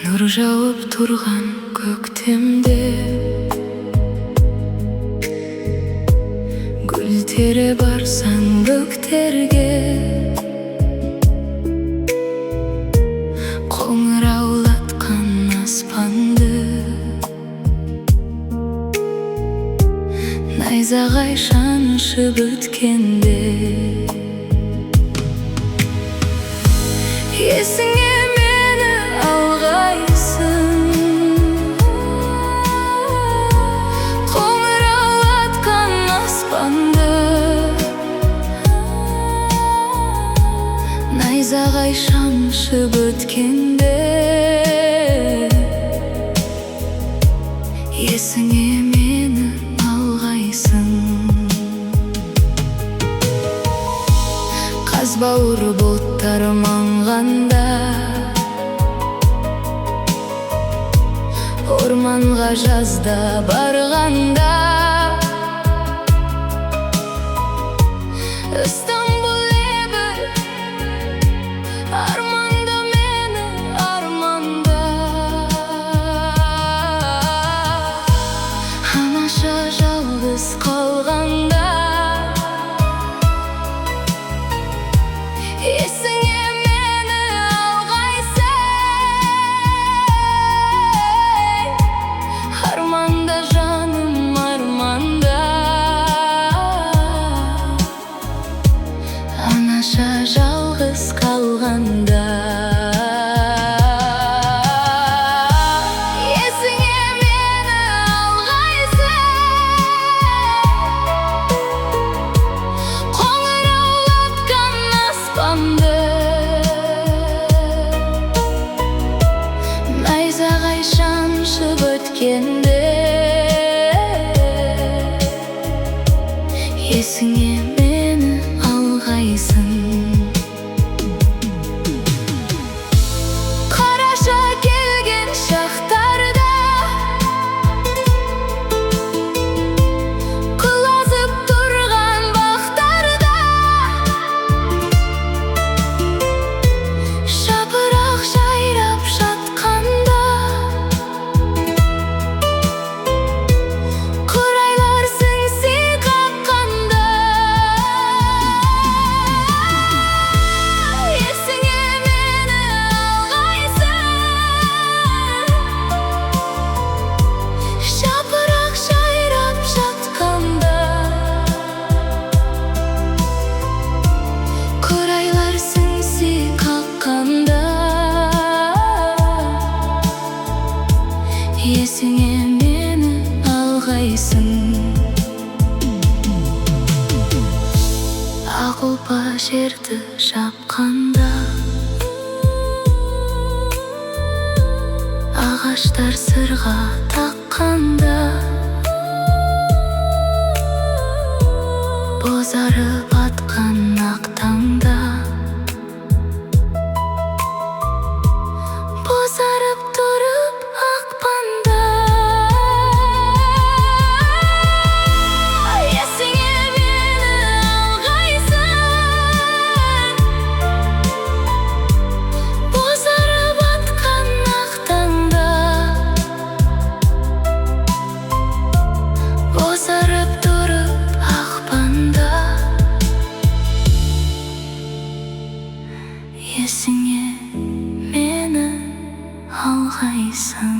Нұр жауып тұрған көктемде гүлдері барсаң бөктерге, қоңыраулатқан аспанды найзағай шаншып өткенде. Есіңе мені алғайсың, қоңыраулатқан аспанды найзағай шаншып өткенде. Есіңе мені алғайсың. Қазбауыр бұлттар маңғанда, орманға жазда барғанда, Istanbul лебі арманда мені арманда. Анаша жалғыз қалғанда, есіңе мені алғайсың. Арманда жаным арманда, анаша жалғыз қалғанда. Есіңе мені алғайсың, қоңыраулатқан аспанды найзағай шаншып өткенде. Есіңе мені алғайсың. Қараша келген шақтарда, құлазып тұрған бақтарда, жапырақ жайрап жатқанда, қурайлар сіңси қаққанда. Есіңе мені алғайсың, жапырақ жайрап жатқанда, қурайлар сіңси қаққанда. Есіңе мені алғайсың. Ақ ұлпа жерді жапқанда, ағаштар сырға таққанда, бозарып атқан ақ таңда, бозарып тұрып ақпанда. Есіңе мені алғайсың, бозарып атқан ақ таңда, бозарып тұрып ақпанда. Есіңе мені алғайсың.